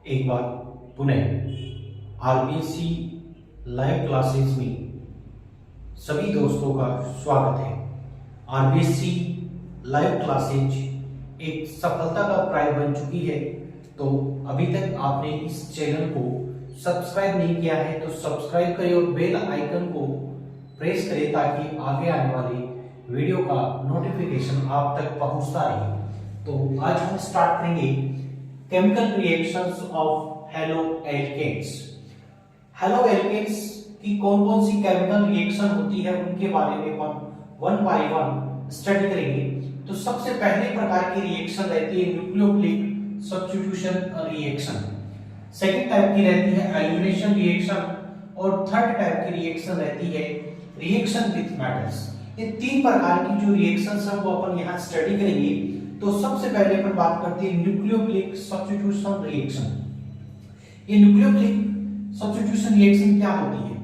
एक बार पुनः RBSC live classes में सभी दोस्तों का स्वागत है। आरबीएससी लाइव क्लासेज एक सफलता का प्राय बन चुकी है। तो अभी तक आपने इस चैनल को सब्सक्राइब नहीं किया है तो सब्सक्राइब करें और बेल आइकन को प्रेस करें ताकि आगे आने वाली वीडियो का नोटिफिकेशन आप तक पहुंचता रहे। तो आज हम स्टार्ट करेंगे chemical reactions of halo alkanes. Halo alkanes की कौन कौन सी केमिकल रिएक्शन होती है उनके बारे में हम वन बाय वन स्टडी करेंगे। तो सबसे पहले प्रकार की रिएक्शन रहती है nucleophilic substitution reaction, second type की रहती है एलिमिनेशन रिएक्शन और थर्ड टाइप की रिएक्शन रहती है रिएक्शन विथ मेटल्स। ये तीन प्रकार की जो रिएक्शंस है वो अपन यहाँ स्टडी करेंगे। तो सबसे पहले अपन बात करते हैं न्यूक्लियोफिलिक सब्स्टिट्यूशन रिएक्शन। ये न्यूक्लियोफिलिक सब्स्टिट्यूशन रिएक्शन क्या होती है?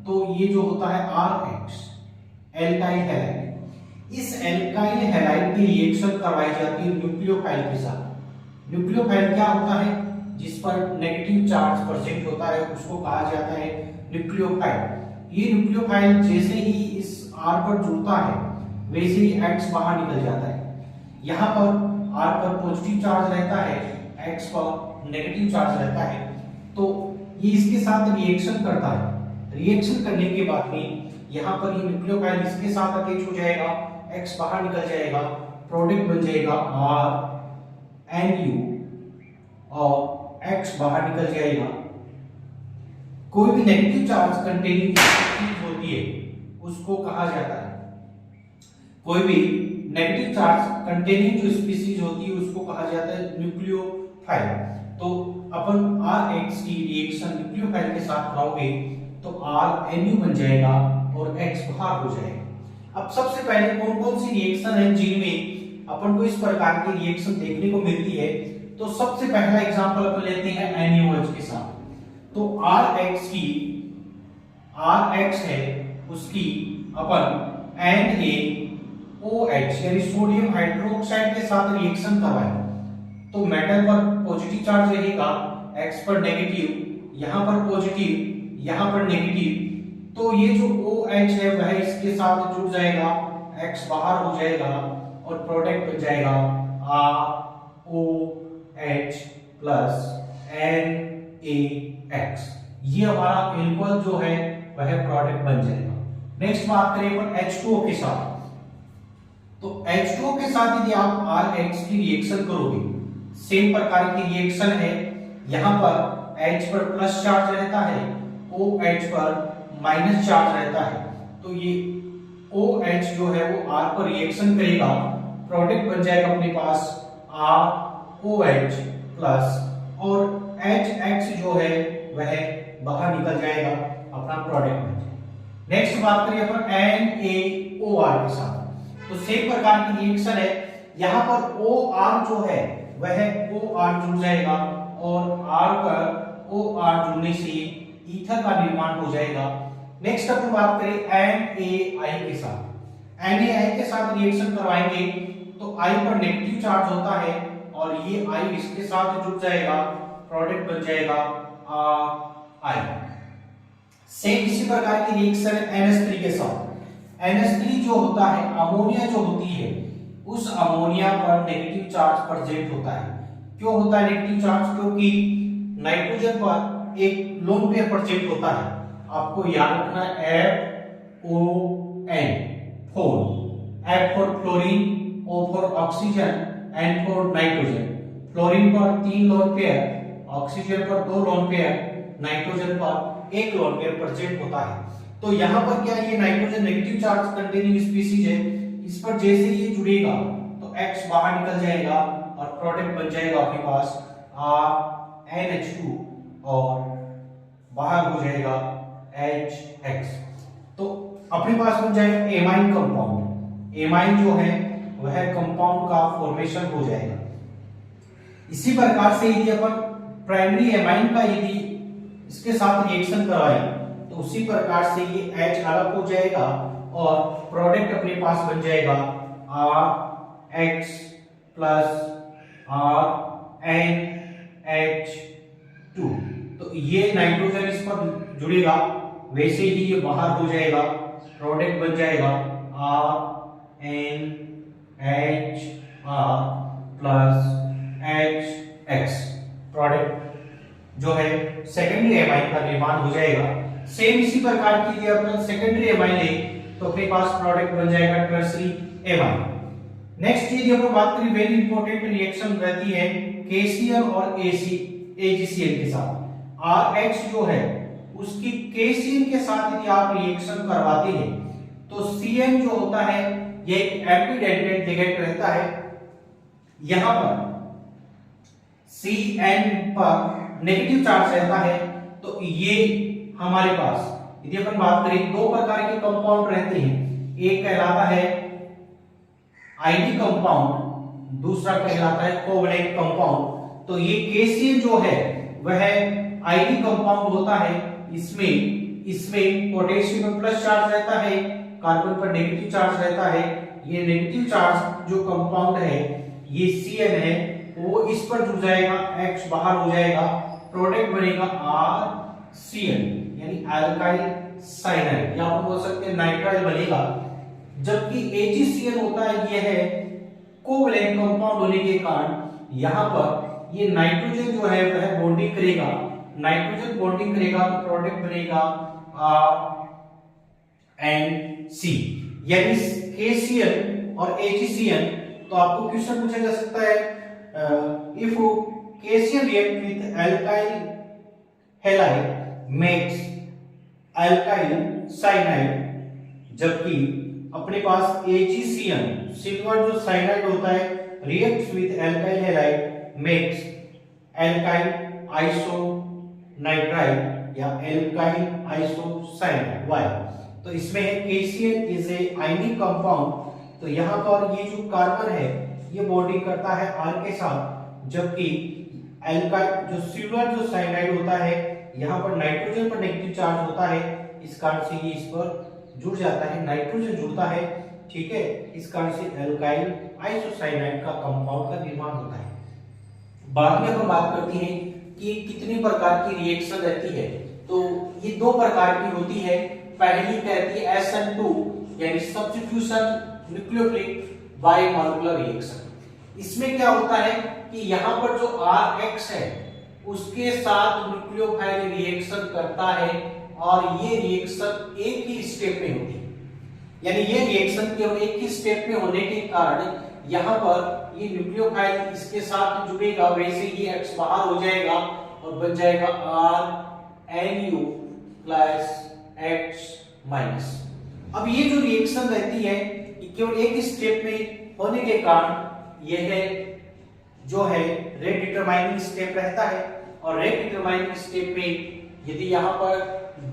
तो ये जो होता है RH एल्काइल हैलाइड, इस एल्काइल हैलाइड की रिएक्शन करवाई जाती है न्यूक्लियोफाइल के साथ। न्यूक्लियोफाइल क्या होता है? जिस पर नेगेटिव चार्ज प्रेजेंट होता है उसको कहा जाता है न्यूक्लियोफाइल। ये न्यूक्लियोफाइल जैसे ही इस R पर जुड़ता है वैसे ही X बाहर निकल जाता है। यहाँ पर R पर पॉजिटिव चार्ज रहता है, X पर नेगेटिव चार्ज रहता है। तो ये इसके साथ रिएक्शन करता है। रिएक्शन करने के बाद में यहाँ पर ये न्यूक्लियोफाइल इसके साथ अटैच हो जाएगा, X बाहर निकल जाएगा, प्रोडक्ट बन जाएगा RNU और X बाहर निकल जाएगा। कोई भी नेगेटिव चार्ज कंटेनिंग चीज होती है उसको कहा जाता है, कोई भी नेगेटिव चार्ज कंटेनिंग जो स्पीशीज होती है उसको कहा जाता है न्यूक्लियोफाइल। तो अपन RH की रिएक्शन न्यूक्लियोफाइल के साथ कराओगे तो RNU बन जाएगा और X बाहर हो जाएगा। अब सबसे पहले कौन कौन सी रिएक्शन है जिनमें अपन को इस प्रकार की रिएक्शन देखने को मिलती है? तो सबसे पहला एग्जांपल अपन लेते हैं NaOH के साथ। तो RH है उसकी अपन NaOH यानी सोडियम हाइड्रोक्साइड के साथ रिएक्शन करवाएं तो मेटल पर पॉजिटिव चार्ज रहेगा, X पर नेगेटिव, यहाँ पर पॉजिटिव, यहाँ पर नेगेटिव। तो ये जो OH है वह इसके साथ जुड़ जाएगा, X बाहर हो जाएगा और प्रोडक्ट बन जाएगा ROH प्लस NaX। ये हमारा एल्कोहल जो है वह प्रोडक्ट बन जाएगा। नेक्स्ट बात करें अपन H2O के साथ। तो H2O के साथ यदि आप RH की रिएक्शन करोगे, सेम प्रकार की रिएक्शन है। यहाँ पर H पर प्लस चार्ज रहता है, OH पर माइनस चार्ज रहता है। तो ये OH जो है वो R पर रिएक्शन करेगा, प्रोडक्ट बन जाएगा अपने पास ROH प्लस और HX जो है वह बाहर निकल जाएगा, अपना प्रोडक्ट बन जाएगा। नेक्स्ट बात करिए अपन NaOR के साथ। तो सेम प्रकार की रिएक्शन है। यहाँ पर OR जो है वह OR जुड़ जाएगा और R पर OR जुड़ने से ईथर का निर्माण हो जाएगा। नेक्स्ट अपन बात करें NaI के साथ। NaI के साथ रिएक्शन करवाएंगे तो I पर नेगेटिव चार्ज होता है और ये I इसके साथ जुड़ जाएगा, प्रोडक्ट बन जाएगा RI। सेम इसी प्रकार की रिएक्शन NH3 के साथ। NH3 जो होता है, अमोनिया जो होती है, उस अमोनिया पर नेगेटिव चार्ज प्रेजेंट होता है। क्यों होता है नेगेटिव चार्ज? क्योंकि नाइट्रोजन पर एक लोन पेयर प्रेजेंट होता है। आपको याद रखना है FON, F for fluorine, O for oxygen, N for nitrogen. Fluorine पर 3 लोन पेयर, ऑक्सीजन पर 2 लोन पेयर, नाइट्रोजन पर 1 लोन पेयर प्रेजेंट होता है। तो यहाँ पर क्या ये nitrogen negative charge containing species है, इस पर जैसे ये जुड़ेगा तो X बाहर निकल जाएगा और प्रोडक्ट बन जाएगा अपने पास NH2 और बाहर हो जाएगा HX। तो अपने पास बन जाएगा एमाइन कंपाउंड। एमाइन जो है वह कंपाउंड का फॉर्मेशन हो जाएगा। इसी प्रकार से यदि अपन प्राइमरी एमाइन का यदि इसके साथ रिएक्शन करवाएं तो उसी प्रकार से ये H अलग हो जाएगा और प्रोडक्ट अपने पास बन जाएगा RX प्लस RNH 2। तो ये नाइट्रोजन इस पर जुड़ेगा, वैसे ही ये बाहर हो जाएगा, प्रोडक्ट बन जाएगा RNHR प्लस HX। प्रोडक्ट जो है सेकेंडरी एमाइन का निर्माण हो जाएगा। सेम इसी प्रकार की यदि अपन सेकेंडरी एमाइन ले तो अपने पास प्रोडक्ट बन जाएगा टर्सरी एमाइन। नेक्स्ट चीज अपन बात करें, वेरी इंपॉर्टेंट रिएक्शन रहती है KCl और AgCl के साथ। RH जो है उसकी KCl के साथ यदि आप रिएक्शन करवाते हैं तो CN जो होता है ये एक एंटीडेंटेंट लिगेंड रहता है। यहां पर CN पर नेगेटिव चार्ज रहता है, तो ये हमारे पास यदि अपन बात करें दो प्रकार के कंपाउंड रहते हैं, एक कहलाता है आईडी कंपाउंड, दूसरा कहलाता है कोवैलेंट कंपाउंड। तो ये KCl जो है वह आईडी कंपाउंड होता है, इसमें पोटेशियम में प्लस चार्ज रहता है, कार्बन पर नेगेटिव चार्ज रहता है। ये नेगेटिव चार्ज जो कंपाउंड है ये CN है, वो इस पर जुड़ जाएगा, X बाहर हो जाएगा, प्रोडक्ट बनेगा RCN यानी अल्काइल साइनाइड, या आप बोल सकते हैं नाइट्राइल बनेगा। जबकि AgCl होता है यह है कोवैलेंट कंपाउंड होने के कारण यहां पर ये नाइट्रोजन जो है वह बॉन्डिंग करेगा, नाइट्रोजन बॉन्डिंग करेगा तो प्रोडक्ट बनेगा RNC यानी KCl और AgCl। तो आपको क्वेश्चन पूछा जा सकता है if KCl react with alkyl halide makes alkyl cyanide, जबकि अपने पास AgCl सिल्वर जो साइनाइड होता है reacts with alkyl halide makes alkyl isonitrile या alkyl isocyanide। Why? तो इसमें है KCl is a ionic compound, तो यहाँ पर ये जो कार्बन है ये बॉन्डिंग करता है R के साथ, जबकि एल्काइल जो सिल्वर जो साइनाइड होता है यहाँ पर नाइट्रोजन पर नेगेटिव चार्ज होता है, इस कारण से ये इस पर जुड़ जाता है, नाइट्रोजन जुड़ता है, ठीक है, इस कारण से एल्काइल आइसोसाइनाइड का कंपाउंड का निर्माण होता है। बाद में हम बात करते हैं कि कितनी प्रकार की रिएक्शन रहती है, तो ये दो प्रकार की होती है। पहली कहती है SN2 यानी सब्स्टिट्यूशन न्यूक्लियोफिलिक बाइमॉलिक्यूलर रिएक्शन। इसमें क्या होता है कि यहाँ पर जो RH है उसके साथ न्यूक्लियोफाइल रिएक्शन करता है और ये रिएक्शन एक ही स्टेप में होती है, यानी ये रिएक्शन केवल एक ही स्टेप में होने के कारण यहाँ पर ये न्यूक्लियोफाइल इसके साथ जुड़ेगा, वैसे ही X बाहर हो जाएगा और बन जाएगा RNU प्लस X माइनस। अब ये जो रिएक्शन रहती है केवल एक ही स्टेप में होने के कारण यह जो है रेट डिटरमाइनिंग स्टेप रहता है, और रेट डिटरमाइनिंग स्टेप में यदि यहाँ पर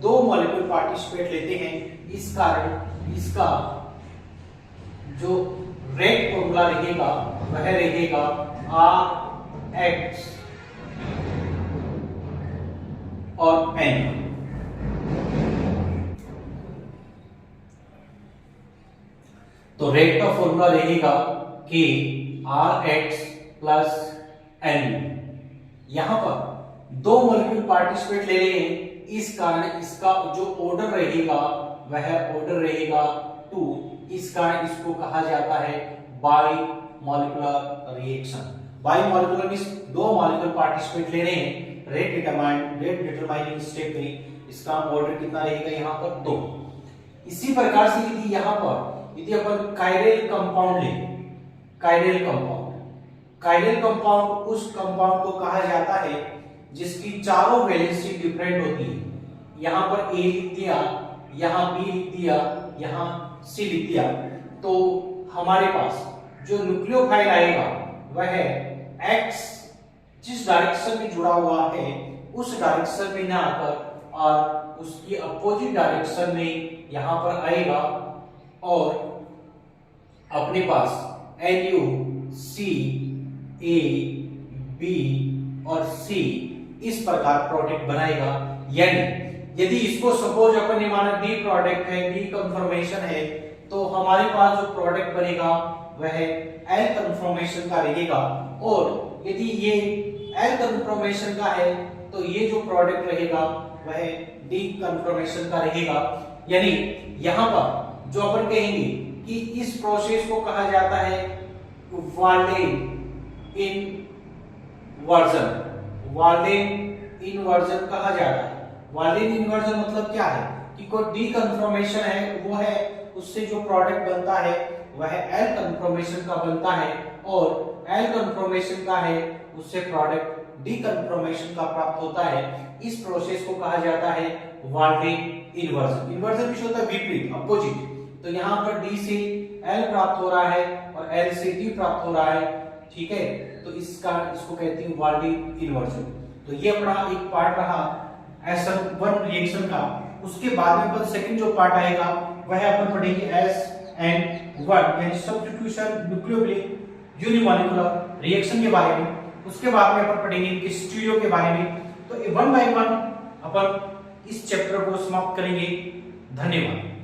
दो मॉलिक्यूल पार्टिसिपेट लेते हैं, इस कारण इसका जो रेट फॉर्मूला रहेगा वह रहेगा RX और N। तो रेट का फॉर्मूला रहेगा कि RX प्लस N। यहां पर दो मॉलिक्यूल पार्टिसिपेट ले रहे हैं, इस कारण इसका जो ऑर्डर रहेगा वह ऑर्डर रहेगा 2, इस कारण इसको कहा जाता है by molecular reaction. By molecular means दो मॉलिक्यूल पार्टिसिपेट ले रहे हैं, रेट डिटरमाइनिंग स्टेप में इसका ऑर्डर कितना रहेगा यहाँ पर 2। इसी प्रकार से यदि अपन कायरल कंपाउंड ले, कायरल कंपाउंड उस कंपाउंड को कहा जाता है जिसकी चारों वैलेंसी डिफरेंट होती है। यहाँ पर A लिख दिया, यहाँ B लिख दिया, यहाँ C लिख दिया, तो हमारे पास जो न्यूक्लियोफाइल आएगा वह X जिस डायरेक्शन में जुड़ा हुआ है उस डायरेक्शन में ना आकर और उसकी अपोजिट डायरेक्शन में यहाँ पर आएगा, और अपने पास NU, C, A, B और C इस प्रकार प्रोडक्ट बनाएगा। यानी यदि इसको सपोज अपन ने माना D प्रोडक्ट है, D कंफर्मेशन है, तो हमारे पास जो प्रोडक्ट बनेगा वह L कंफर्मेशन का रहेगा। और यदि ये एल कन्फर्मेशन का है तो ये जो प्रोडक्ट रहेगा वह डी कन्फर्मेशन का रहेगा। यानी यहां पर जो अपन कहेंगे कि इस प्रोसेस को कहा जाता है वाल्डेन इनवर्जन। वाल्डेन इनवर्जन कहा जाता है। वाल्डेन इनवर्जन मतलब क्या है कि कोई डी कन्फर्मेशन है वो है, उससे जो प्रोडक्ट बनता है वह एल कन्फर्मेशन का बनता है, और एल कन्फर्मेशन का है उससे प्रोडक्ट डी कन्फर्मेशन का प्राप्त होता है। इस प्रोसेस को कहा जाता है वाल्डेन इनवर्जन। इनवर्जन किस होता है? विपरीत, अपोजिट। तो यहाँ पर डी से एल प्राप्त हो रहा है और एल से डी प्राप्त हो रहा है, ठीक है। तो इसको कहते हैं वाल्डेन इनवर्जन। तो ये अपना एक पार्ट रहा SN1 रिएक्शन का। उसके बाद में अपन सेकंड जो पार्ट आएगा वह अपन पढ़ेंगे SN1 यानी सब्स्टिट्यूशन न्यूक्लियोफिलिक यूनिमॉलिक्यूलर रिएक्शन के बारे में। उसके बाद में अपन पढ़ेंगे इनके स्टीरियो के बारे में। तो 1 बाय 1 अपन इस चैप्टर को समाप्त करेंगे। धन्यवाद।